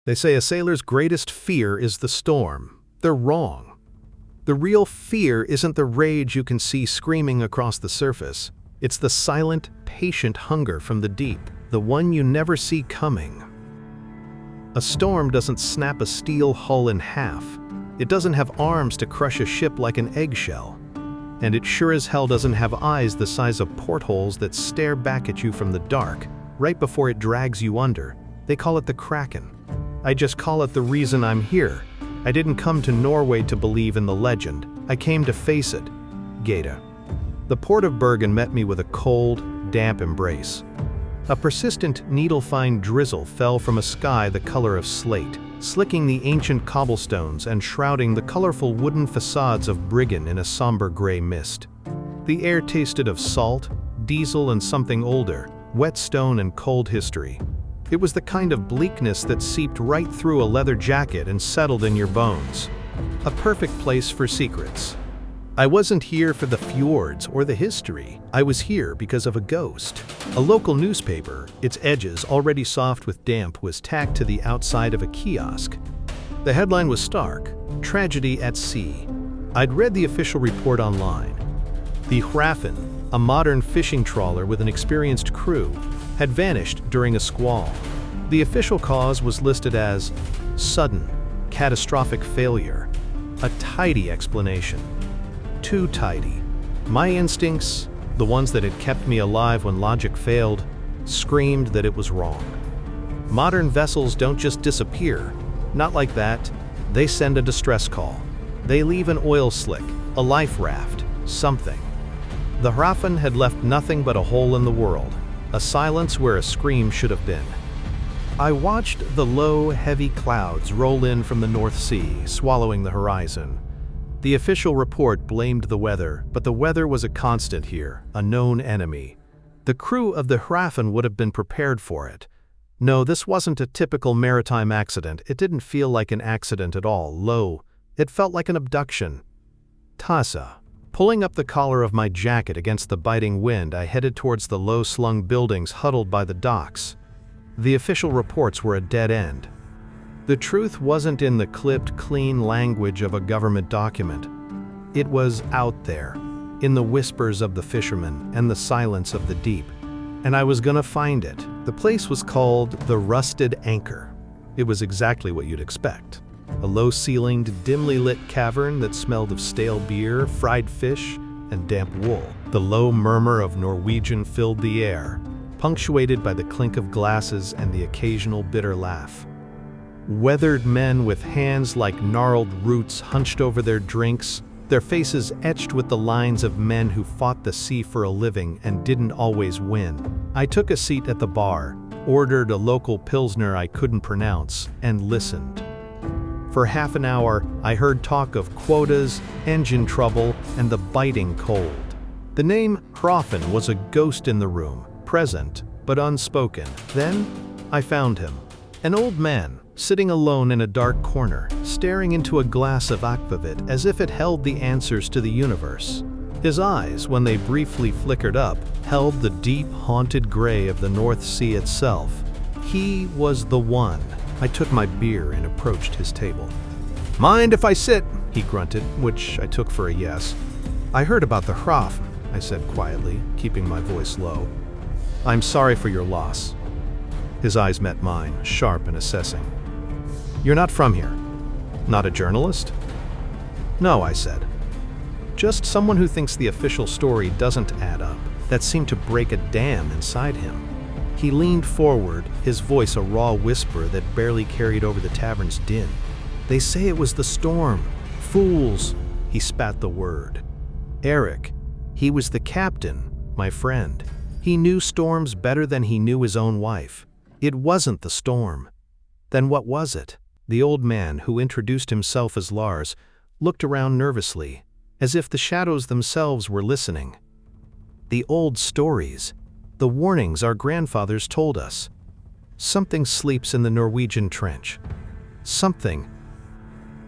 They say a sailor's greatest fear is the storm. They're wrong. The real fear isn't the rage you can see screaming across the surface. It's the silent, patient hunger from the deep, the one you never see coming. A storm doesn't snap a steel hull in half. It doesn't have arms to crush a ship like an eggshell. And it sure as hell doesn't have eyes the size of portholes that stare back at you from the dark, right before it drags you under. They call it the Kraken. I just call it the reason I'm here. I didn't come to Norway to believe in the legend. I came to face it. Geta. The port of Bergen met me with a cold, damp embrace. A persistent, needle-fine drizzle fell from a sky the color of slate, slicking the ancient cobblestones and shrouding the colorful wooden facades of Bergen in a somber gray mist. The air tasted of salt, diesel, and something older, wet stone and cold history. It was the kind of bleakness that seeped right through a leather jacket and settled in your bones. A perfect place for secrets. I wasn't here for the fjords or the history. I was here because of a ghost. A local newspaper, its edges already soft with damp, was tacked to the outside of a kiosk. The headline was stark: "Tragedy at Sea." I'd read the official report online. The Leviathan, a modern fishing trawler with an experienced crew, had vanished during a squall. The official cause was listed as sudden, catastrophic failure. A tidy explanation. Too tidy. My instincts, the ones that had kept me alive when logic failed, screamed that it was wrong. Modern vessels don't just disappear. Not like that. They send a distress call. They leave an oil slick, a life raft, something. The Leviathan had left nothing but a hole in the world, a silence where a scream should have been. I watched the low, heavy clouds roll in from the North Sea, swallowing the horizon. The official report blamed the weather, but the weather was a constant here, a known enemy. The crew of the Leviathan would have been prepared for it. No, this wasn't a typical maritime accident. It didn't feel like an accident at all. It felt like an abduction. Tassa. Pulling up the collar of my jacket against the biting wind, I headed towards the low-slung buildings huddled by the docks. The official reports were a dead end. The truth wasn't in the clipped, clean language of a government document. It was out there, in the whispers of the fishermen and the silence of the deep. And I was gonna find it. The place was called the Rusted Anchor. It was exactly what you'd expect. A low-ceilinged, dimly lit cavern that smelled of stale beer, fried fish, and damp wool. The low murmur of Norwegian filled the air, punctuated by the clink of glasses and the occasional bitter laugh. Weathered men with hands like gnarled roots hunched over their drinks, their faces etched with the lines of men who fought the sea for a living and didn't always win. I took a seat at the bar, ordered a local pilsner I couldn't pronounce, and listened. For half an hour, I heard talk of quotas, engine trouble, and the biting cold. The name Leviathan was a ghost in the room, present, but unspoken. Then, I found him. An old man, sitting alone in a dark corner, staring into a glass of aquavit as if it held the answers to the universe. His eyes, when they briefly flickered up, held the deep, haunted gray of the North Sea itself. He was the one. I took my beer and approached his table. "Mind if I sit?" he grunted, which I took for a yes. "I heard about the Leviathan," I said quietly, keeping my voice low. "I'm sorry for your loss." His eyes met mine, sharp and assessing. "You're not from here? Not a journalist?" "No," I said. "Just someone who thinks the official story doesn't add up." That seemed to break a dam inside him. He leaned forward, his voice a raw whisper that barely carried over the tavern's din. "They say it was the storm. Fools!" He spat the word. Eric. He was the captain, my friend. He knew storms better than he knew his own wife. It wasn't the storm. Then what was it? The old man, who introduced himself as Lars, looked around nervously, as if the shadows themselves were listening. The old stories. The warnings our grandfathers told us. Something sleeps in the Norwegian trench. Something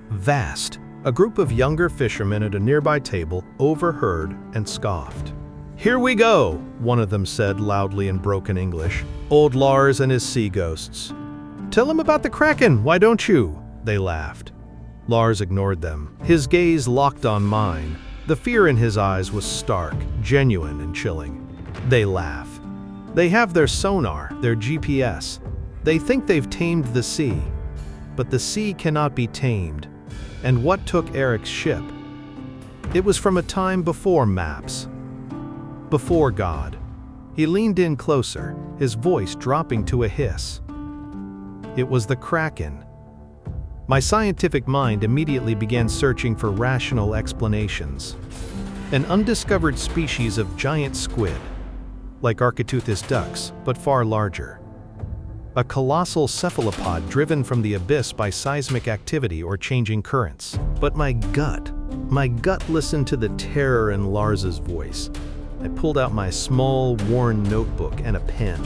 vast. A group of younger fishermen at a nearby table overheard and scoffed. "Here we go," one of them said loudly in broken English. "Old Lars and his sea ghosts. "Tell him about the Kraken, why don't you?" They laughed. Lars ignored them. His gaze locked on mine. The fear in his eyes was stark, genuine, and chilling. They laugh. They have their sonar, their GPS. They think they've tamed the sea. But the sea cannot be tamed. And what took Eric's ship? It was from a time before maps. Before God. He leaned in closer, his voice dropping to a hiss. It was the Kraken. My scientific mind immediately began searching for rational explanations. An undiscovered species of giant squid, like Architeuthis ducks, but far larger. A colossal cephalopod driven from the abyss by seismic activity or changing currents. But my gut listened to the terror in Lars's voice. I pulled out my small, worn notebook and a pen.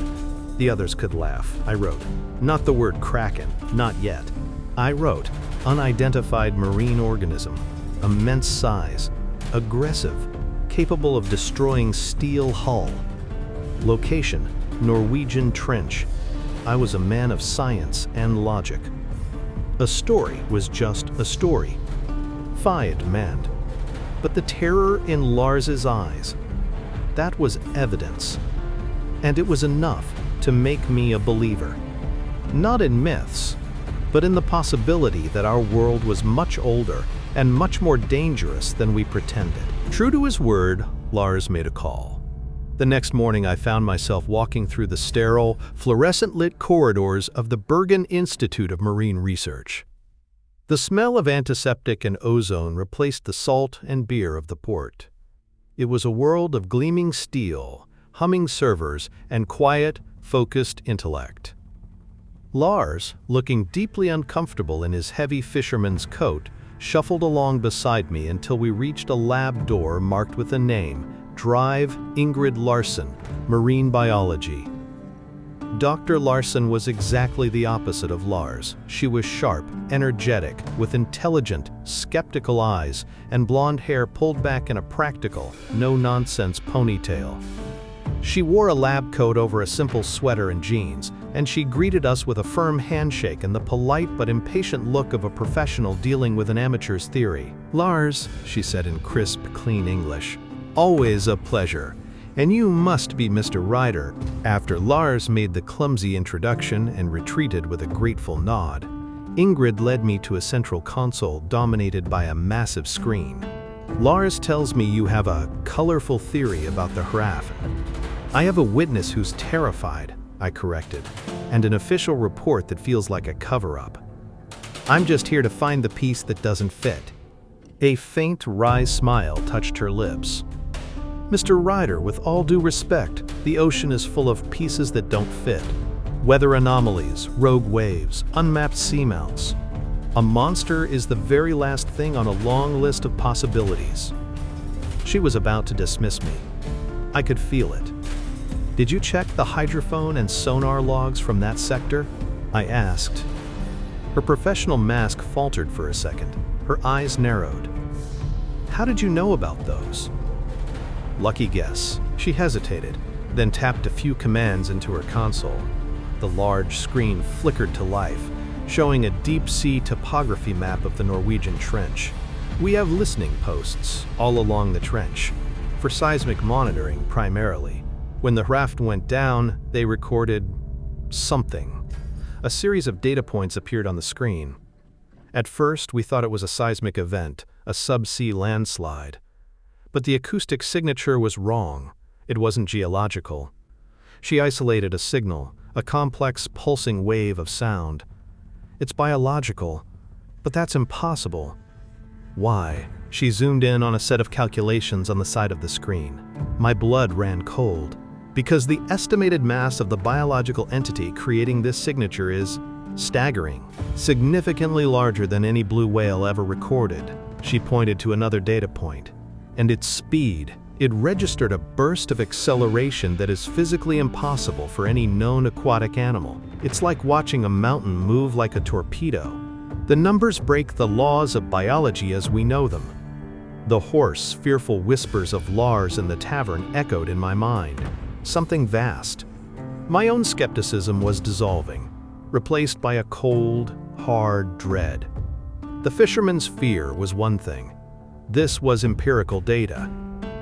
The others could laugh. I wrote, not the word Kraken, not yet. I wrote, unidentified marine organism, immense size, aggressive, capable of destroying steel hull. Location, Norwegian trench. I was a man of science and logic. A story was just a story. Fie demand. But the terror in Lars's eyes, that was evidence. And it was enough to make me a believer. Not in myths, but in the possibility that our world was much older and much more dangerous than we pretended. True to his word, Lars made a call. The next morning I found myself walking through the sterile, fluorescent-lit corridors of the Bergen Institute of Marine Research. The smell of antiseptic and ozone replaced the salt and beer of the port. It was a world of gleaming steel, humming servers, and quiet, focused intellect. Lars, looking deeply uncomfortable in his heavy fisherman's coat, shuffled along beside me until we reached a lab door marked with a name, Drive Ingrid Larsen, Marine Biology. Dr. Larsen was exactly the opposite of Lars. She was sharp, energetic, with intelligent, skeptical eyes, and blonde hair pulled back in a practical, no-nonsense ponytail. She wore a lab coat over a simple sweater and jeans, and she greeted us with a firm handshake and the polite but impatient look of a professional dealing with an amateur's theory. "Lars," she said in crisp, clean English, "always a pleasure. And you must be Mr. Ryder." After Lars made the clumsy introduction and retreated with a grateful nod, Ingrid led me to a central console dominated by a massive screen. "Lars tells me you have a colorful theory about the Horrifying." "I have a witness who's terrified," I corrected, "and an official report that feels like a cover-up. I'm just here to find the piece that doesn't fit." A faint, wry smile touched her lips. "Mr. Ryder, with all due respect, the ocean is full of pieces that don't fit. Weather anomalies, rogue waves, unmapped seamounts. A monster is the very last thing on a long list of possibilities." She was about to dismiss me. I could feel it. "Did you check the hydrophone and sonar logs from that sector?" I asked. Her professional mask faltered for a second. Her eyes narrowed. "How did you know about those?" "Lucky guess." She hesitated, then tapped a few commands into her console. The large screen flickered to life, showing a deep-sea topography map of the Norwegian trench. "We have listening posts all along the trench, for seismic monitoring primarily. When the raft went down, they recorded something." A series of data points appeared on the screen. At first, we thought it was a seismic event, a subsea landslide. But the acoustic signature was wrong. It wasn't geological. She isolated a signal, a complex pulsing wave of sound. "It's biological, but that's impossible." "Why?" She zoomed in on a set of calculations on the side of the screen. My blood ran cold. "Because the estimated mass of the biological entity creating this signature is staggering, significantly larger than any blue whale ever recorded." She pointed to another data point. "And its speed. It registered a burst of acceleration that is physically impossible for any known aquatic animal. It's like watching a mountain move like a torpedo. The numbers break the laws of biology as we know them." The hoarse, fearful whispers of Lars in the tavern echoed in my mind. Something vast. My own skepticism was dissolving. replaced by a cold, hard dread. The fisherman's fear was one thing. This was empirical data.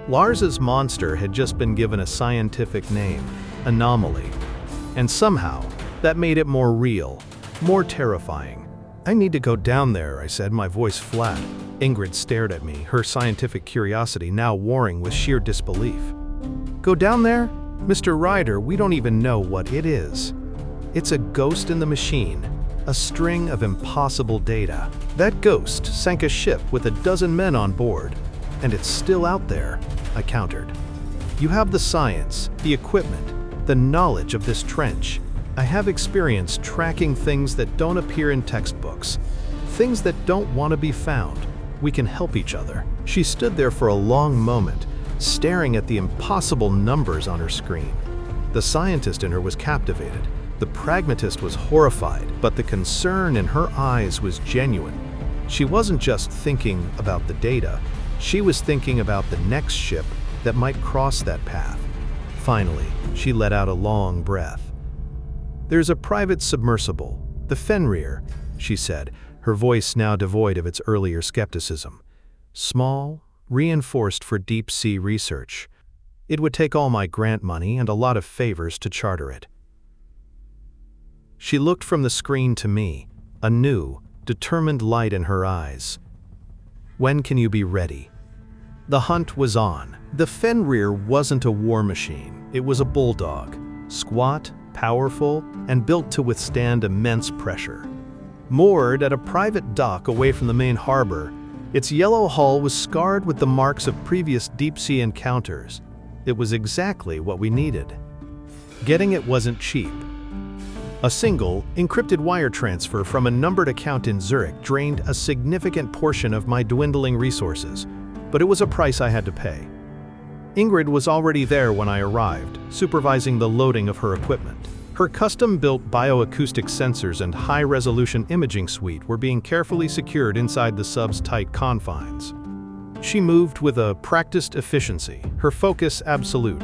Lars's monster had just been given a scientific name, anomaly. And somehow, that made it more real, more terrifying. "I need to go down there," I said, my voice flat. Ingrid stared at me, her scientific curiosity now warring with sheer disbelief. "Go down there? Mr. Ryder, we don't even know what it is. It's a ghost in the machine, a string of impossible data. That ghost sank a ship with a dozen men on board, and it's still out there," I countered. "You have the science, the equipment, the knowledge of this trench. I have experience tracking things that don't appear in textbooks, things that don't want to be found. We can help each other." She stood there for a long moment, staring at the impossible numbers on her screen. The scientist in her was captivated. The pragmatist was horrified, but the concern in her eyes was genuine. She wasn't just thinking about the data, she was thinking about the next ship that might cross that path. Finally, she let out a long breath. "There's a private submersible, the Fenrir," she said, her voice now devoid of its earlier skepticism. "Small, reinforced for deep-sea research. It would take all my grant money and a lot of favors to charter it." She looked from the screen to me, a new, determined light in her eyes. "When can you be ready?" The hunt was on. The Fenrir wasn't a war machine, it was a bulldog, squat, powerful, and built to withstand immense pressure. Moored at a private dock away from the main harbor, its yellow hull was scarred with the marks of previous deep-sea encounters. It was exactly what we needed. Getting it wasn't cheap. A single, encrypted wire transfer from a numbered account in Zurich drained a significant portion of my dwindling resources, but it was a price I had to pay. Ingrid was already there when I arrived, supervising the loading of her equipment. Her custom-built bioacoustic sensors and high-resolution imaging suite were being carefully secured inside the sub's tight confines. She moved with a practiced efficiency, her focus absolute.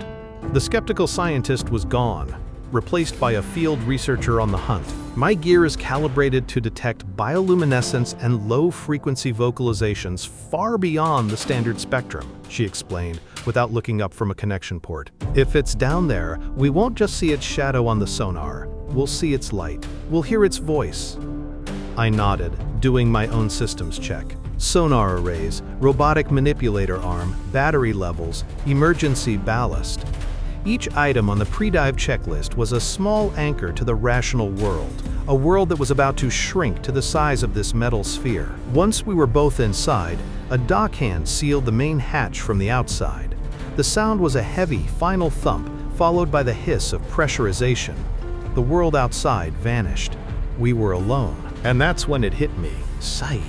The skeptical scientist was gone, replaced by a field researcher on the hunt. "My gear is calibrated to detect bioluminescence and low-frequency vocalizations far beyond the standard spectrum," she explained, without looking up from a connection port. "If it's down there, we won't just see its shadow on the sonar. We'll see its light. We'll hear its voice." I nodded, doing my own systems check. Sonar arrays, robotic manipulator arm, battery levels, emergency ballast. Each item on the pre-dive checklist was a small anchor to the rational world, a world that was about to shrink to the size of this metal sphere. Once we were both inside, a dockhand sealed the main hatch from the outside. The sound was a heavy, final thump, followed by the hiss of pressurization. The world outside vanished. We were alone. And that's when it hit me. Sigh.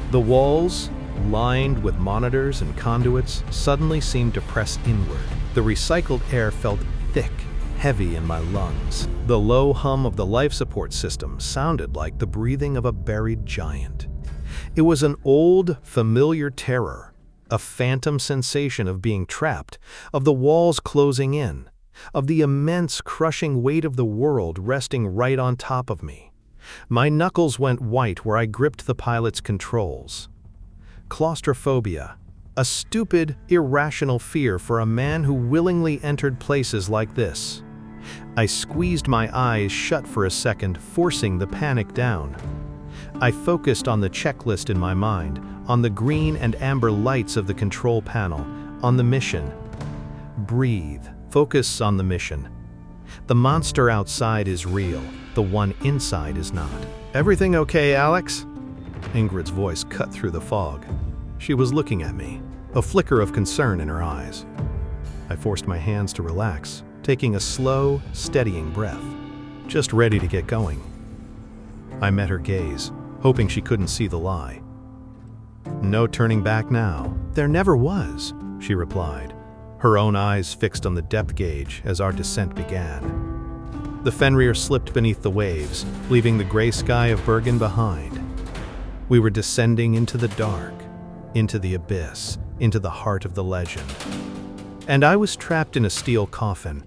The walls, lined with monitors and conduits, suddenly seemed to press inward. The recycled air felt thick, heavy in my lungs. The low hum of the life support system sounded like the breathing of a buried giant. It was an old, familiar terror, a phantom sensation of being trapped, of the walls closing in, of the immense, crushing weight of the world resting right on top of me. My knuckles went white where I gripped the pilot's controls. Claustrophobia. A stupid, irrational fear for a man who willingly entered places like this. I squeezed my eyes shut for a second, forcing the panic down. I focused on the checklist in my mind, on the green and amber lights of the control panel, on the mission. Breathe. Focus on the mission. The monster outside is real, the one inside is not. "Everything okay, Alex?" Ingrid's voice cut through the fog. She was looking at me, a flicker of concern in her eyes. I forced my hands to relax, taking a slow, steadying breath, just ready to get going. I met her gaze, hoping she couldn't see the lie. "No turning back now." "There never was," she replied, her own eyes fixed on the depth gauge as our descent began. The Fenrir slipped beneath the waves, leaving the gray sky of Bergen behind. We were descending into the dark, into the abyss, into the heart of the legend. And I was trapped in a steel coffin,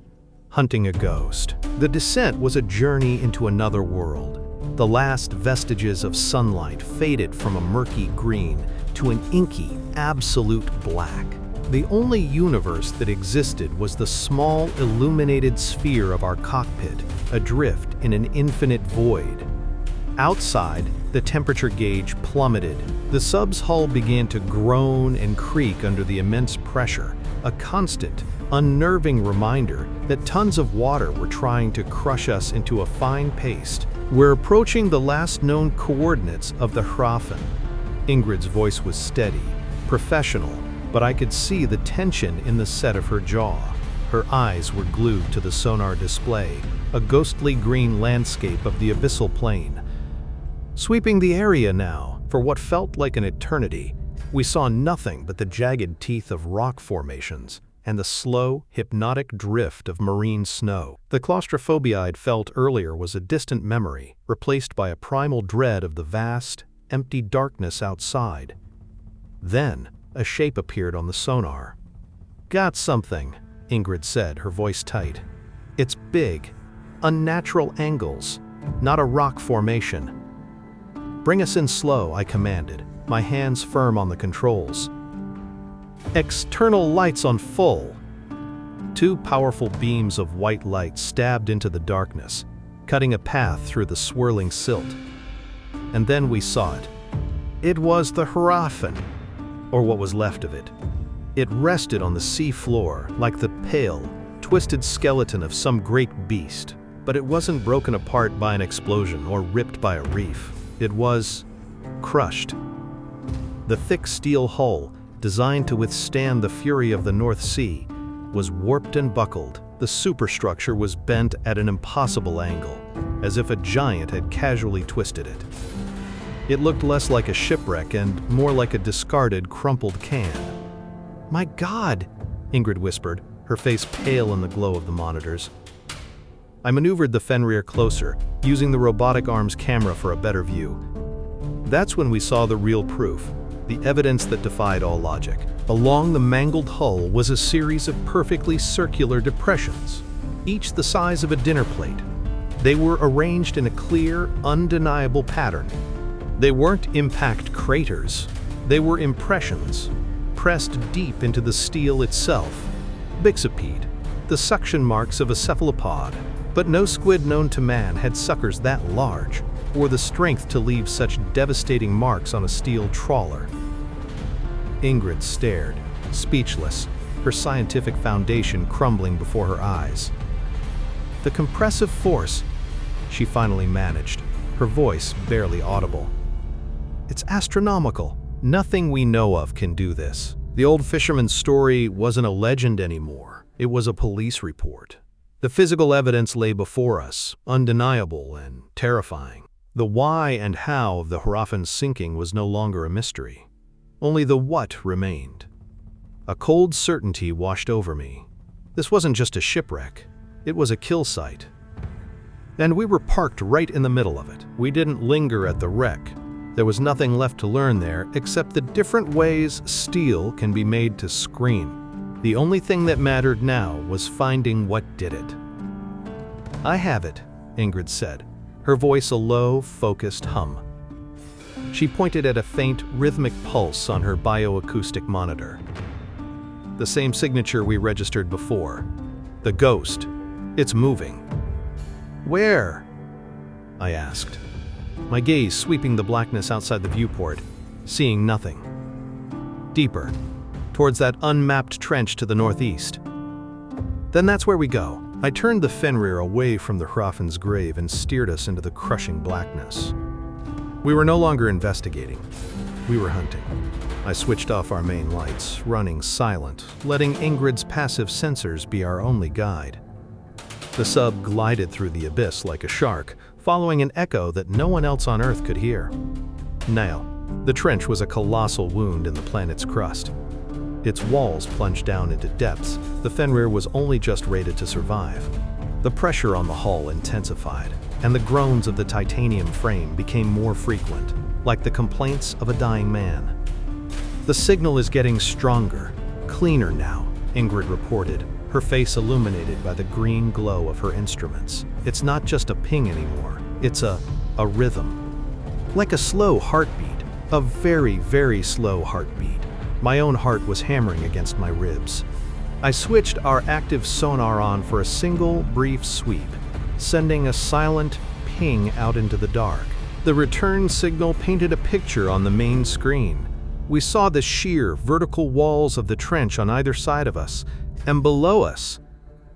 hunting a ghost. The descent was a journey into another world. The last vestiges of sunlight faded from a murky green to an inky, absolute black. The only universe that existed was the small, illuminated sphere of our cockpit, adrift in an infinite void. Outside, the temperature gauge plummeted. The sub's hull began to groan and creak under the immense pressure, a constant, unnerving reminder that tons of water were trying to crush us into a fine paste. We're approaching the last known coordinates of the Hrafen. Ingrid's voice was steady, professional, but I could see the tension in the set of her jaw. Her eyes were glued to the sonar display, a ghostly green landscape of the abyssal plain. Sweeping the area now, for what felt like an eternity, we saw nothing but the jagged teeth of rock formations and the slow, hypnotic drift of marine snow. The claustrophobia I'd felt earlier was a distant memory, replaced by a primal dread of the vast, empty darkness outside. Then, a shape appeared on the sonar. "Got something," Ingrid said, her voice tight. "It's big. Unnatural angles, not a rock formation." "Bring us in slow," I commanded, my hands firm on the controls. External lights on full. Two powerful beams of white light stabbed into the darkness, cutting a path through the swirling silt. And then we saw it. It was the Hrafen, or what was left of it. It rested on the sea floor like the pale, twisted skeleton of some great beast, but it wasn't broken apart by an explosion or ripped by a reef. It was crushed. The thick steel hull, designed to withstand the fury of the North Sea, was warped and buckled. The superstructure was bent at an impossible angle, as if a giant had casually twisted it. It looked less like a shipwreck and more like a discarded, crumpled can. "My God," Ingrid whispered, her face pale in the glow of the monitors. I maneuvered the Fenrir closer, using the robotic arm's camera for a better view. That's when we saw the real proof, the evidence that defied all logic. Along the mangled hull was a series of perfectly circular depressions, each the size of a dinner plate. They were arranged in a clear, undeniable pattern. They weren't impact craters, they were impressions, pressed deep into the steel itself. Bixipede, the suction marks of a cephalopod. But no squid known to man had suckers that large, or the strength to leave such devastating marks on a steel trawler. Ingrid stared, speechless, her scientific foundation crumbling before her eyes. "The compressive force," she finally managed, her voice barely audible. "It's astronomical. Nothing we know of can do this." The old fisherman's story wasn't a legend anymore. It was a police report. The physical evidence lay before us, undeniable and terrifying. The why and how of the Hrafen's sinking was no longer a mystery. Only the what remained. A cold certainty washed over me. This wasn't just a shipwreck. It was a kill site. And we were parked right in the middle of it. We didn't linger at the wreck. There was nothing left to learn there except the different ways steel can be made to scream. The only thing that mattered now was finding what did it. "I have it," Ingrid said, her voice a low, focused hum. She pointed at a faint, rhythmic pulse on her bioacoustic monitor. The same signature we registered before. The ghost. It's moving. "Where?" I asked, my gaze sweeping the blackness outside the viewport, seeing nothing. "Deeper, towards that unmapped trench to the northeast." "Then that's where we go." I turned the Fenrir away from the Hrafen's grave and steered us into the crushing blackness. We were no longer investigating. We were hunting. I switched off our main lights, running silent, letting Ingrid's passive sensors be our only guide. The sub glided through the abyss like a shark, following an echo that no one else on Earth could hear. Now, the trench was a colossal wound in the planet's crust. Its walls plunged down into depths the Fenrir was only just rated to survive. The pressure on the hull intensified, and the groans of the titanium frame became more frequent, like the complaints of a dying man. "The signal is getting stronger, cleaner now," Ingrid reported, her face illuminated by the green glow of her instruments. It's not just a ping anymore, it's a rhythm. Like a slow heartbeat, a very, very slow heartbeat. My own heart was hammering against my ribs. I switched our active sonar on for a single, brief sweep, sending a silent ping out into the dark. The return signal painted a picture on the main screen. We saw the sheer, vertical walls of the trench on either side of us, and below us,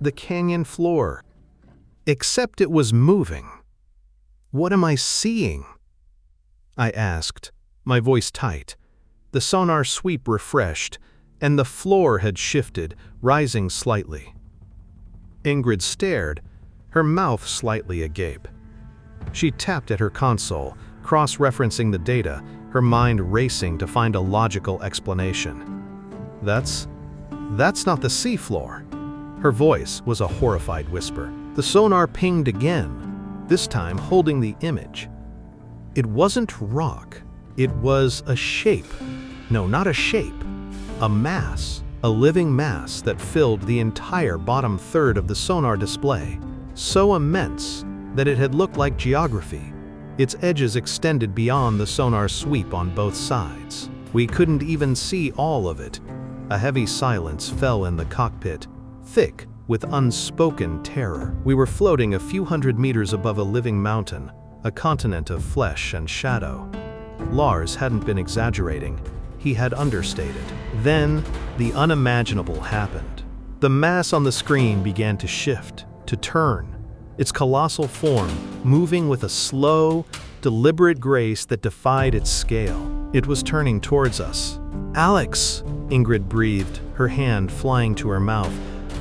the canyon floor. Except it was moving. What am I seeing? I asked, my voice tight. The sonar sweep refreshed, and the floor had shifted, rising slightly. Ingrid stared, her mouth slightly agape. She tapped at her console, cross-referencing the data, her mind racing to find a logical explanation. That's not the seafloor. Her voice was a horrified whisper. The sonar pinged again, this time holding the image. It wasn't rock. It was a shape. No, not a shape. A mass. A living mass that filled the entire bottom third of the sonar display. So immense that it had looked like geography. Its edges extended beyond the sonar sweep on both sides. We couldn't even see all of it. A heavy silence fell in the cockpit, thick with unspoken terror. We were floating a few hundred meters above a living mountain, a continent of flesh and shadow. Lars hadn't been exaggerating. He had understated. Then, the unimaginable happened. The mass on the screen began to shift, to turn, its colossal form moving with a slow, deliberate grace that defied its scale. It was turning towards us. "Alex," Ingrid breathed, her hand flying to her mouth.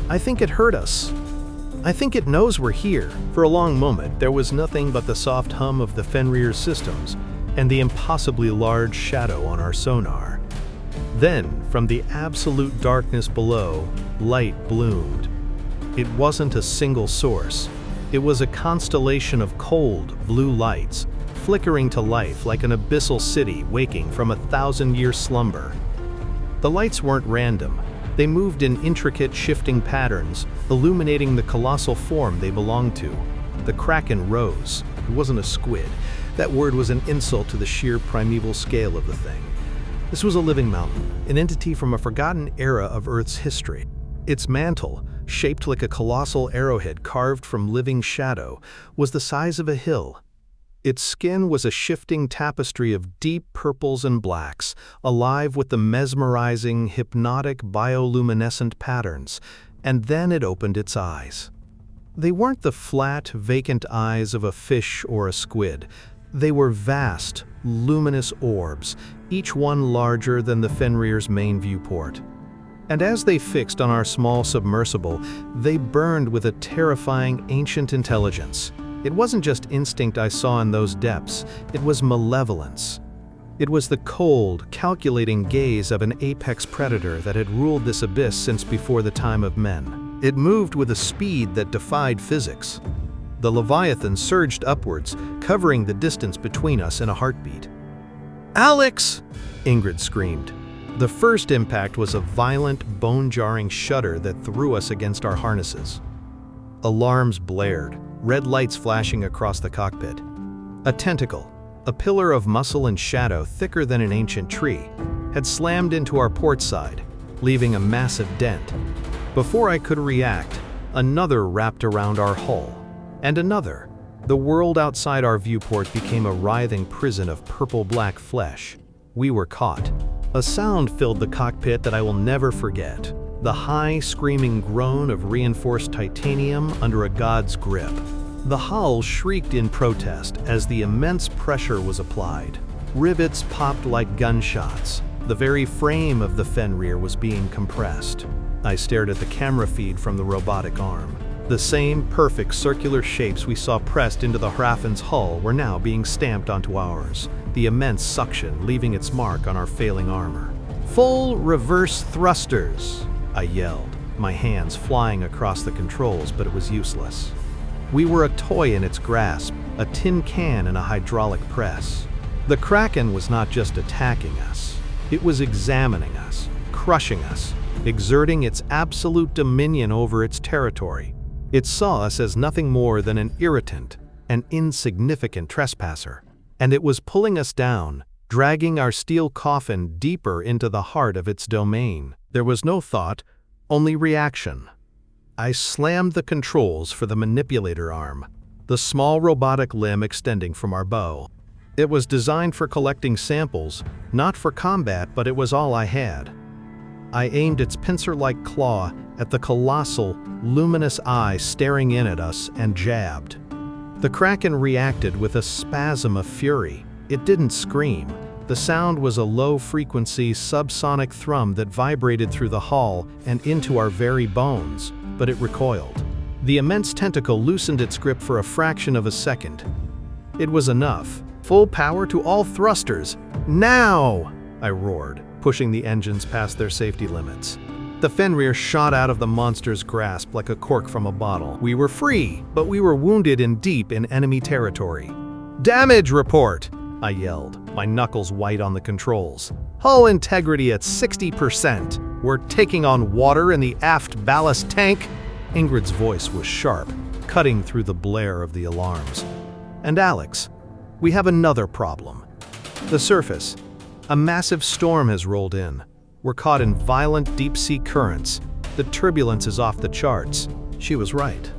"I think it heard us. I think it knows we're here." For a long moment, there was nothing but the soft hum of the Fenrir's systems and the impossibly large shadow on our sonar. Then, from the absolute darkness below, light bloomed. It wasn't a single source. It was a constellation of cold, blue lights, flickering to life like an abyssal city waking from a 1,000-year slumber. The lights weren't random. They moved in intricate, shifting patterns, illuminating the colossal form they belonged to. The Kraken rose. It wasn't a squid. That word was an insult to the sheer primeval scale of the thing. This was a living mountain, an entity from a forgotten era of Earth's history. Its mantle, shaped like a colossal arrowhead carved from living shadow, was the size of a hill. Its skin was a shifting tapestry of deep purples and blacks, alive with the mesmerizing, hypnotic bioluminescent patterns, and then it opened its eyes. They weren't the flat, vacant eyes of a fish or a squid. They were vast, luminous orbs, each one larger than the Fenrir's main viewport. And as they fixed on our small submersible, they burned with a terrifying, ancient intelligence. It wasn't just instinct I saw in those depths, it was malevolence. It was the cold, calculating gaze of an apex predator that had ruled this abyss since before the time of men. It moved with a speed that defied physics. The Leviathan surged upwards, covering the distance between us in a heartbeat. "Alex!" Ingrid screamed. The first impact was a violent, bone-jarring shudder that threw us against our harnesses. Alarms blared, red lights flashing across the cockpit. A tentacle, a pillar of muscle and shadow thicker than an ancient tree, had slammed into our port side, leaving a massive dent. Before I could react, another wrapped around our hull. And another. The world outside our viewport became a writhing prison of purple-black flesh. We were caught. A sound filled the cockpit that I will never forget. The high, screaming groan of reinforced titanium under a god's grip. The hull shrieked in protest as the immense pressure was applied. Rivets popped like gunshots. The very frame of the Fenrir was being compressed. I stared at the camera feed from the robotic arm. The same perfect circular shapes we saw pressed into the Hrafn's hull were now being stamped onto ours, the immense suction leaving its mark on our failing armor. "Full reverse thrusters!" I yelled, my hands flying across the controls, but it was useless. We were a toy in its grasp, a tin can in a hydraulic press. The Kraken was not just attacking us, it was examining us, crushing us, exerting its absolute dominion over its territory. It saw us as nothing more than an irritant, an insignificant trespasser, and it was pulling us down, dragging our steel coffin deeper into the heart of its domain. There was no thought, only reaction. I slammed the controls for the manipulator arm, the small robotic limb extending from our bow. It was designed for collecting samples, not for combat, but it was all I had. I aimed its pincer-like claw at the colossal, luminous eye staring in at us and jabbed. The Kraken reacted with a spasm of fury. It didn't scream. The sound was a low-frequency, subsonic thrum that vibrated through the hull and into our very bones, but it recoiled. The immense tentacle loosened its grip for a fraction of a second. It was enough. Full power to all thrusters. Now! I roared, pushing the engines past their safety limits. The Fenrir shot out of the monster's grasp like a cork from a bottle. We were free, but we were wounded and deep in enemy territory. "Damage report!" I yelled, my knuckles white on the controls. "Hull integrity at 60%. We're taking on water in the aft ballast tank." Ingrid's voice was sharp, cutting through the blare of the alarms. "And Alex, we have another problem. The surface. A massive storm has rolled in. We're caught in violent deep-sea currents. The turbulence is off the charts." She was right.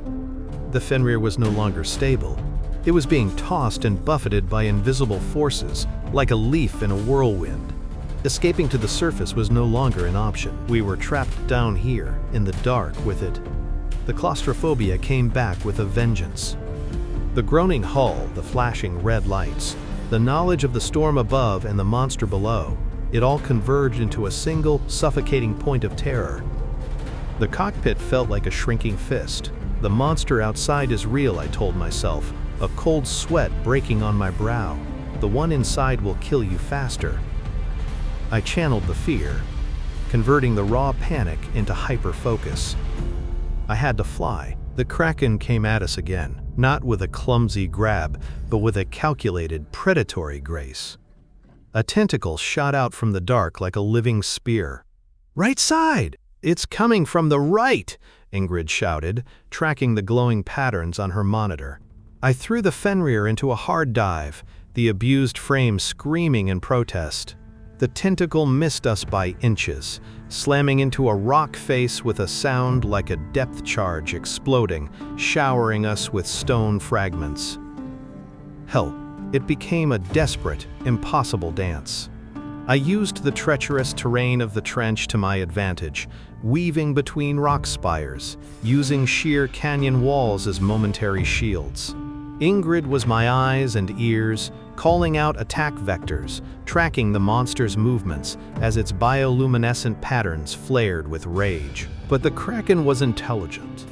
The Fenrir was no longer stable. It was being tossed and buffeted by invisible forces, like a leaf in a whirlwind. Escaping to the surface was no longer an option. We were trapped down here, in the dark, with it. The claustrophobia came back with a vengeance. The groaning hull, the flashing red lights, the knowledge of the storm above and the monster below, it all converged into a single, suffocating point of terror. The cockpit felt like a shrinking fist. The monster outside is real, I told myself, a cold sweat breaking on my brow. The one inside will kill you faster. I channeled the fear, converting the raw panic into hyper-focus. I had to fly. The Kraken came at us again, not with a clumsy grab, but with a calculated, predatory grace. A tentacle shot out from the dark like a living spear. "Right side! It's coming from the right!" Ingrid shouted, tracking the glowing patterns on her monitor. I threw the Fenrir into a hard dive, the abused frame screaming in protest. The tentacle missed us by inches, slamming into a rock face with a sound like a depth charge exploding, showering us with stone fragments. Hell, it became a desperate, impossible dance. I used the treacherous terrain of the trench to my advantage, weaving between rock spires, using sheer canyon walls as momentary shields. Ingrid was my eyes and ears, calling out attack vectors, tracking the monster's movements as its bioluminescent patterns flared with rage. But the Kraken was intelligent.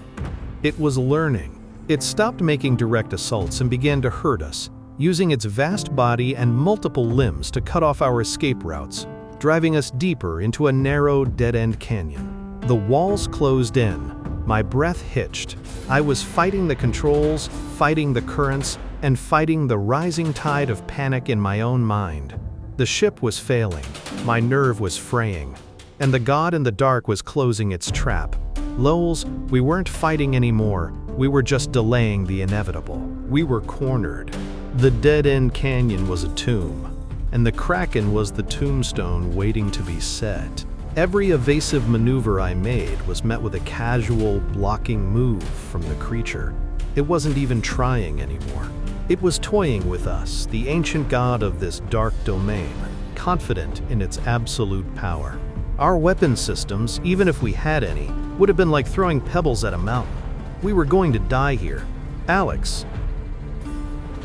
It was learning. It stopped making direct assaults and began to hurt us, using its vast body and multiple limbs to cut off our escape routes, driving us deeper into a narrow, dead-end canyon. The walls closed in. My breath hitched. I was fighting the controls, fighting the currents, and fighting the rising tide of panic in my own mind. The ship was failing. My nerve was fraying. And the god in the dark was closing its trap. Lowells, we weren't fighting anymore. We were just delaying the inevitable. We were cornered. The dead-end canyon was a tomb, and the Kraken was the tombstone waiting to be set. Every evasive maneuver I made was met with a casual, blocking move from the creature. It wasn't even trying anymore. It was toying with us, the ancient god of this dark domain, confident in its absolute power. Our weapon systems, even if we had any, would have been like throwing pebbles at a mountain. We were going to die here. "Alex."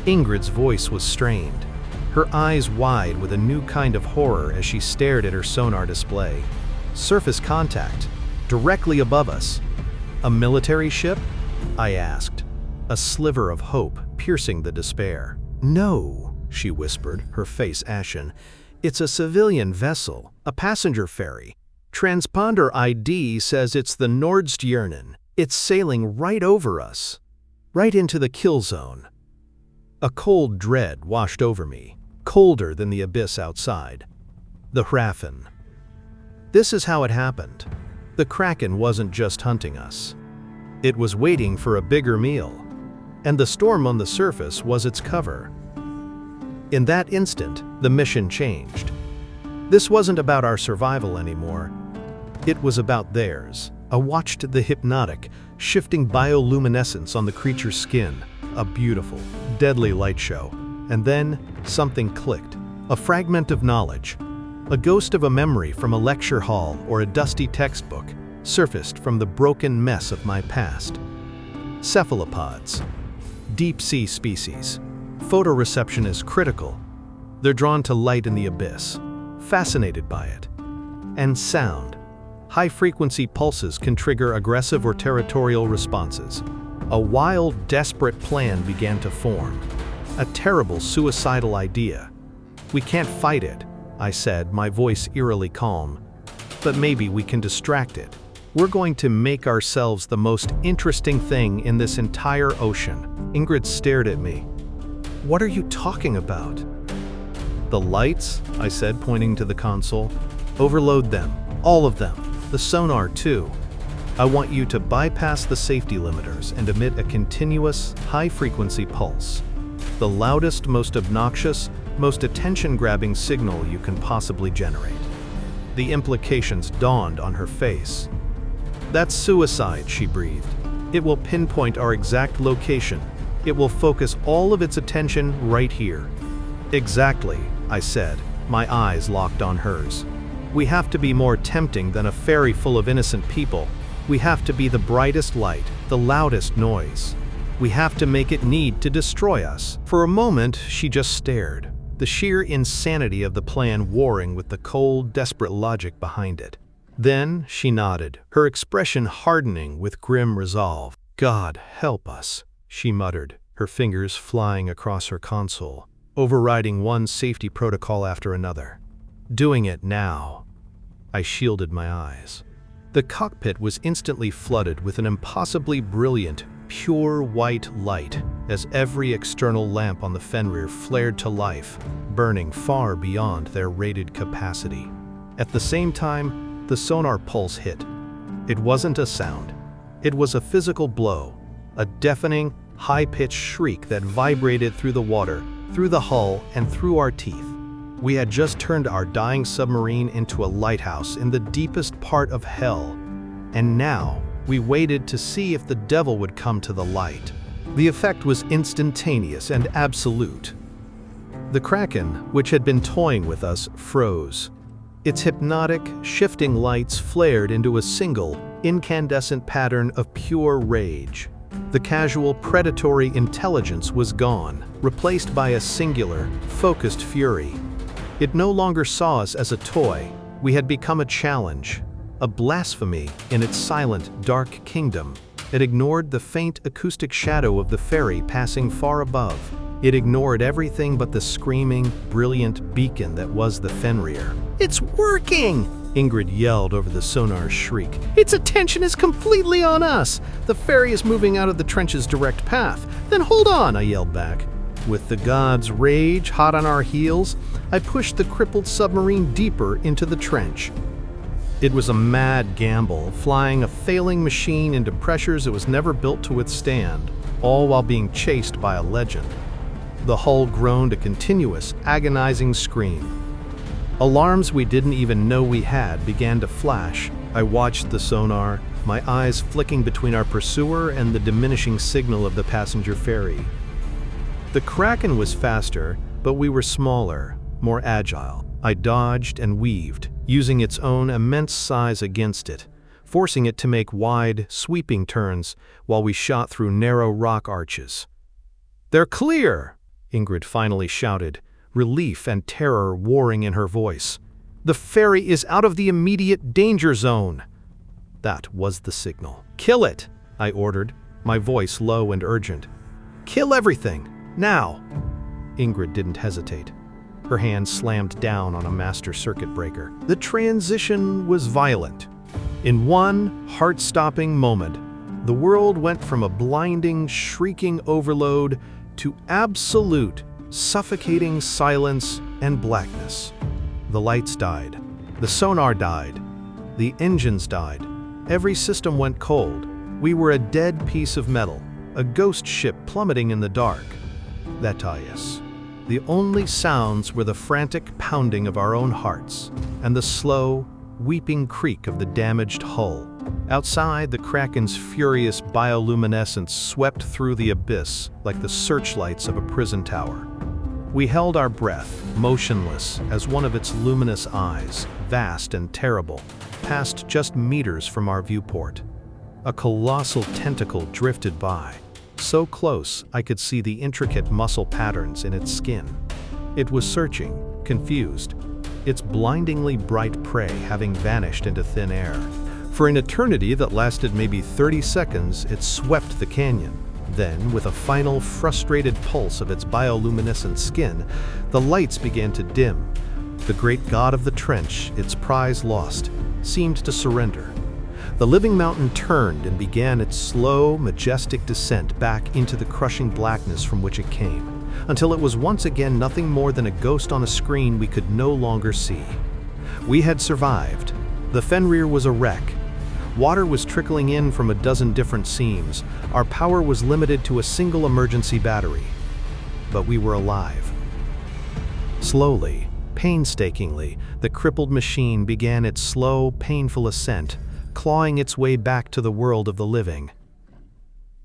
Ingrid's voice was strained, her eyes wide with a new kind of horror as she stared at her sonar display. Surface contact, directly above us. "A military ship?" I asked, a sliver of hope piercing the despair. "No," she whispered, her face ashen. "It's a civilian vessel, a passenger ferry. Transponder ID says it's the Norwegian. It's sailing right over us, right into the kill zone." A cold dread washed over me, colder than the abyss outside. The Ryder. This is how it happened. The Kraken wasn't just hunting us. It was waiting for a bigger meal, and the storm on the surface was its cover. In that instant, the mission changed. This wasn't about our survival anymore. It was about theirs. I watched the hypnotic, shifting bioluminescence on the creature's skin, a beautiful, deadly light show. And then, something clicked. A fragment of knowledge, a ghost of a memory from a lecture hall or a dusty textbook, surfaced from the broken mess of my past. Cephalopods, deep-sea species. Photoreception is critical. They're drawn to light in the abyss, fascinated by it. And sound. High-frequency pulses can trigger aggressive or territorial responses. A wild, desperate plan began to form. A terrible, suicidal idea. We can't fight it, I said, my voice eerily calm. But maybe we can distract it. We're going to make ourselves the most interesting thing in this entire ocean. Ingrid stared at me. What are you talking about? The lights, I said, pointing to the console. Overload them, all of them. The sonar too. I want you to bypass the safety limiters and emit a continuous, high-frequency pulse. The loudest, most obnoxious, most attention-grabbing signal you can possibly generate. The implications dawned on her face. That's suicide, she breathed. It will pinpoint our exact location. It will focus all of its attention right here. Exactly, I said, my eyes locked on hers. We have to be more tempting than a ferry full of innocent people. We have to be the brightest light, the loudest noise. We have to make it need to destroy us. For a moment, she just stared, the sheer insanity of the plan warring with the cold, desperate logic behind it. Then she nodded, her expression hardening with grim resolve. God help us, she muttered, her fingers flying across her console, overriding one safety protocol after another. Doing it now. I shielded my eyes. The cockpit was instantly flooded with an impossibly brilliant, pure white light as every external lamp on the Fenrir flared to life, burning far beyond their rated capacity. At the same time, the sonar pulse hit. It wasn't a sound. It was a physical blow, a deafening, high-pitched shriek that vibrated through the water, through the hull, and through our teeth. We had just turned our dying submarine into a lighthouse in the deepest part of hell, and now we waited to see if the devil would come to the light. The effect was instantaneous and absolute. The Kraken, which had been toying with us, froze. Its hypnotic, shifting lights flared into a single, incandescent pattern of pure rage. The casual, predatory intelligence was gone, replaced by a singular, focused fury. It no longer saw us as a toy. We had become a challenge, a blasphemy in its silent, dark kingdom. It ignored the faint acoustic shadow of the ferry passing far above. It ignored everything but the screaming, brilliant beacon that was the Fenrir. "It's working!" Ingrid yelled over the sonar's shriek. "Its attention is completely on us! The ferry is moving out of the trench's direct path." "Then hold on," I yelled back. With the god's rage hot on our heels, I pushed the crippled submarine deeper into the trench. It was a mad gamble, flying a failing machine into pressures it was never built to withstand, all while being chased by a legend. The hull groaned a continuous, agonizing scream. Alarms we didn't even know we had began to flash. I watched the sonar, my eyes flicking between our pursuer and the diminishing signal of the passenger ferry. The Kraken was faster, but we were smaller, more agile. I dodged and weaved, using its own immense size against it, forcing it to make wide, sweeping turns while we shot through narrow rock arches. "They're clear!" Ingrid finally shouted, relief and terror warring in her voice. "The ferry is out of the immediate danger zone." That was the signal. "Kill it," I ordered, my voice low and urgent. "Kill everything, now." Ingrid didn't hesitate. Her hand slammed down on a master circuit breaker. The transition was violent. In one heart-stopping moment, the world went from a blinding, shrieking overload to absolute, suffocating silence and blackness. The lights died. The sonar died. The engines died. Every system went cold. We were a dead piece of metal, a ghost ship plummeting in the dark. Yes. The only sounds were the frantic pounding of our own hearts and the slow, weeping creak of the damaged hull. Outside, the Kraken's furious bioluminescence swept through the abyss like the searchlights of a prison tower. We held our breath, motionless as one of its luminous eyes, vast and terrible, passed just meters from our viewport. A colossal tentacle drifted by, so close I could see the intricate muscle patterns in its skin. It was searching, confused, its blindingly bright prey having vanished into thin air. For an eternity that lasted maybe 30 seconds, it swept the canyon. Then, with a final frustrated pulse of its bioluminescent skin, the lights began to dim. The great god of the trench, its prize lost, seemed to surrender. The living mountain turned and began its slow, majestic descent back into the crushing blackness from which it came, until it was once again nothing more than a ghost on a screen we could no longer see. We had survived. The Fenrir was a wreck. Water was trickling in from a dozen different seams. Our power was limited to a single emergency battery. But we were alive. Slowly, painstakingly, the crippled machine began its slow, painful ascent, clawing its way back to the world of the living.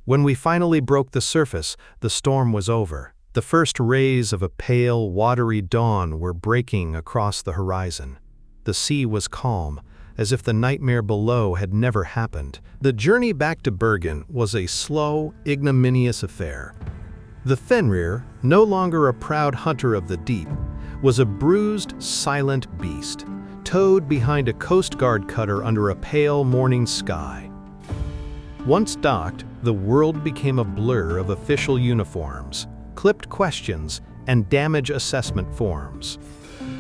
When we finally broke the surface, the storm was over. The first rays of a pale, watery dawn were breaking across the horizon. The sea was calm, as if the nightmare below had never happened. The journey back to Bergen was a slow, ignominious affair. The Fenrir, no longer a proud hunter of the deep, was a bruised, silent beast, towed behind a Coast Guard cutter under a pale morning sky. Once docked, the world became a blur of official uniforms, clipped questions, and damage assessment forms.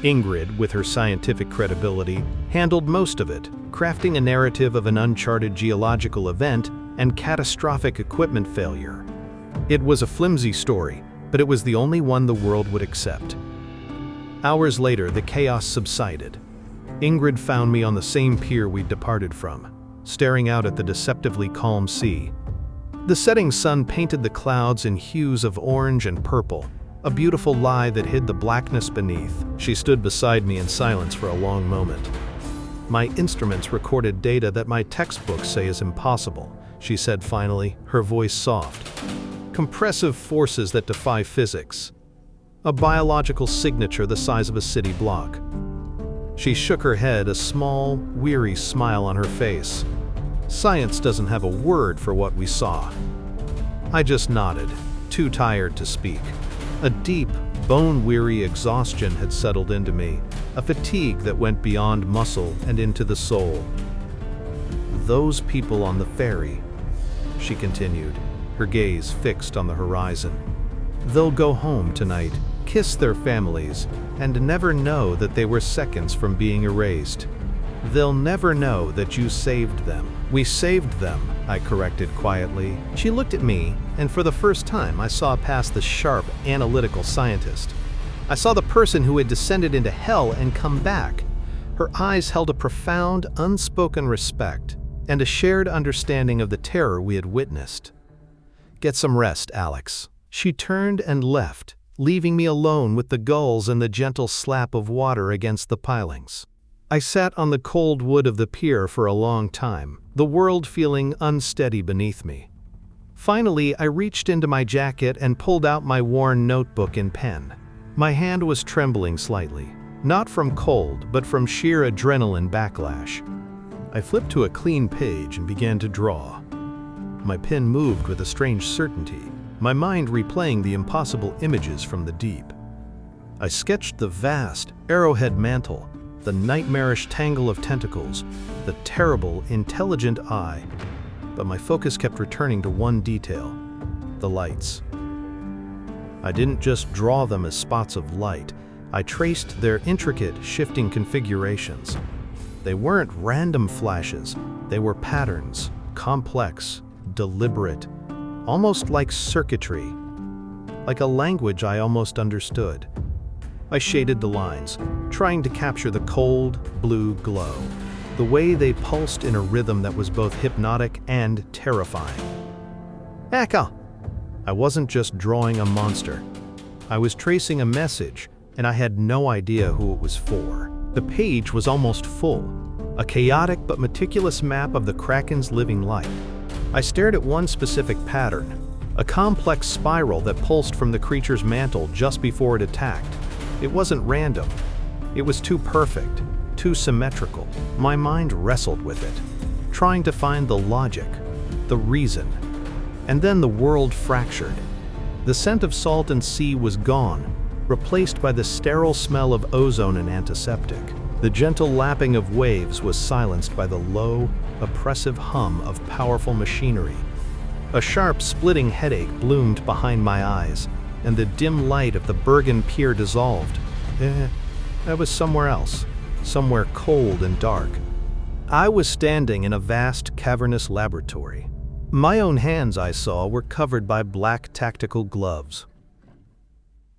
Ingrid, with her scientific credibility, handled most of it, crafting a narrative of an uncharted geological event and catastrophic equipment failure. It was a flimsy story, but it was the only one the world would accept. Hours later, the chaos subsided. Ingrid found me on the same pier we'd departed from, staring out at the deceptively calm sea. The setting sun painted the clouds in hues of orange and purple, a beautiful lie that hid the blackness beneath. She stood beside me in silence for a long moment. "My instruments recorded data that my textbooks say is impossible," she said finally, her voice soft. "Compressive forces that defy physics. A biological signature the size of a city block." She shook her head, a small, weary smile on her face. "Science doesn't have a word for what we saw." I just nodded, too tired to speak. A deep, bone-weary exhaustion had settled into me, a fatigue that went beyond muscle and into the soul. "Those people on the ferry," she continued, her gaze fixed on the horizon. "They'll go home tonight, kiss their families, and never know that they were seconds from being erased. They'll never know that you saved them." "We saved them," I corrected quietly. She looked at me, and for the first time I saw past the sharp, analytical scientist. I saw the person who had descended into hell and come back. Her eyes held a profound, unspoken respect and a shared understanding of the terror we had witnessed. "Get some rest, Alex." She turned and left, leaving me alone with the gulls and the gentle slap of water against the pilings. I sat on the cold wood of the pier for a long time, the world feeling unsteady beneath me. Finally, I reached into my jacket and pulled out my worn notebook and pen. My hand was trembling slightly, not from cold, but from sheer adrenaline backlash. I flipped to a clean page and began to draw. My pen moved with a strange certainty, my mind replaying the impossible images from the deep. I sketched the vast, arrowhead mantle, the nightmarish tangle of tentacles, the terrible, intelligent eye, but my focus kept returning to one detail: the lights. I didn't just draw them as spots of light, I traced their intricate, shifting configurations. They weren't random flashes, they were patterns, complex, deliberate, almost like circuitry, like a language I almost understood. I shaded the lines, trying to capture the cold, blue glow. the way they pulsed in a rhythm that was both hypnotic and terrifying. Eka! I wasn't just drawing a monster. I was tracing a message, and I had no idea who it was for. The page was almost full, a chaotic but meticulous map of the Kraken's living life. I stared at one specific pattern, a complex spiral that pulsed from the creature's mantle just before it attacked. It wasn't random. It was too perfect, too symmetrical. My mind wrestled with it, trying to find the logic, the reason. And then the world fractured. The scent of salt and sea was gone, replaced by the sterile smell of ozone and antiseptic. The gentle lapping of waves was silenced by the low, oppressive hum of powerful machinery. A sharp, splitting headache bloomed behind my eyes, and the dim light of the Bergen pier dissolved. I was somewhere else, somewhere cold and dark. I was standing in a vast, cavernous laboratory. My own hands, I saw, were covered by black tactical gloves.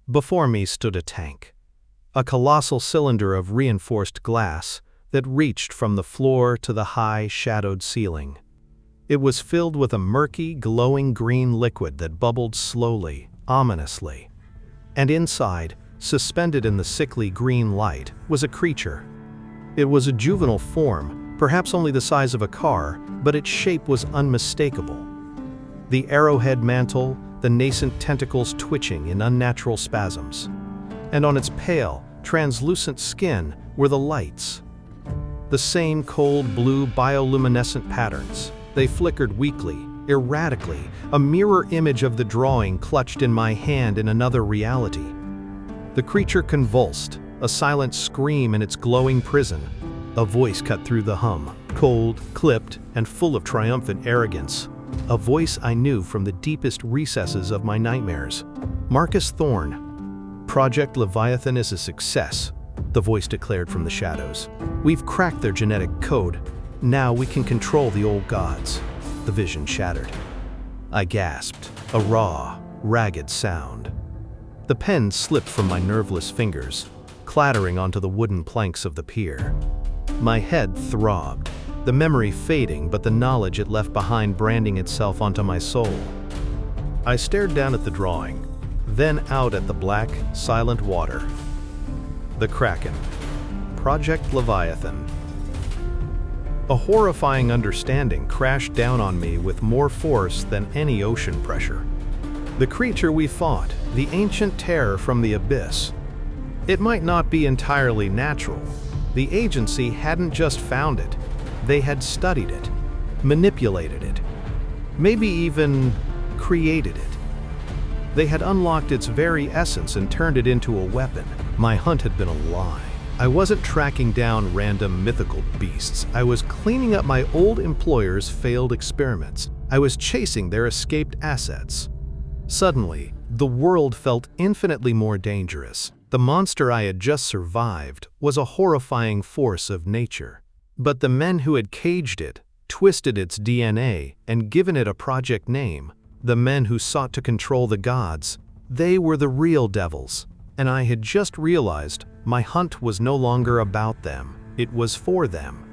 Before me stood a tank, a colossal cylinder of reinforced glass that reached from the floor to the high, shadowed ceiling. It was filled with a murky, glowing green liquid that bubbled slowly, ominously. And inside, suspended in the sickly green light, was a creature. It was a juvenile form, perhaps only the size of a car, but its shape was unmistakable. The arrowhead mantle, the nascent tentacles twitching in unnatural spasms. And on its pale, translucent skin were the lights. The same cold blue bioluminescent patterns. They flickered weakly, erratically, a mirror image of the drawing clutched in my hand in another reality. The creature convulsed, a silent scream in its glowing prison. A voice cut through the hum, cold, clipped, and full of triumphant arrogance. A voice I knew from the deepest recesses of my nightmares. Marcus Thorne. Project Leviathan is a success, the voice declared from the shadows. We've cracked their genetic code. Now we can control the old gods. The vision shattered. I gasped, a raw, ragged sound. The pen slipped from my nerveless fingers, clattering onto the wooden planks of the pier. My head throbbed, the memory fading, but the knowledge it left behind branding itself onto my soul. I stared down at the drawing, then out at the black, silent water. The Kraken. Project Leviathan. A horrifying understanding crashed down on me with more force than any ocean pressure. The creature we fought, the ancient terror from the abyss. It might not be entirely natural. The agency hadn't just found it. They had studied it, manipulated it, maybe even created it. They had unlocked its very essence and turned it into a weapon. My hunt had been a lie. I wasn't tracking down random mythical beasts. I was cleaning up my old employer's failed experiments. I was chasing their escaped assets. Suddenly, the world felt infinitely more dangerous. The monster I had just survived was a horrifying force of nature. But the men who had caged it, twisted its DNA, and given it a project name, the men who sought to control the gods, they were the real devils. And I had just realized my hunt was no longer about them. It was for them.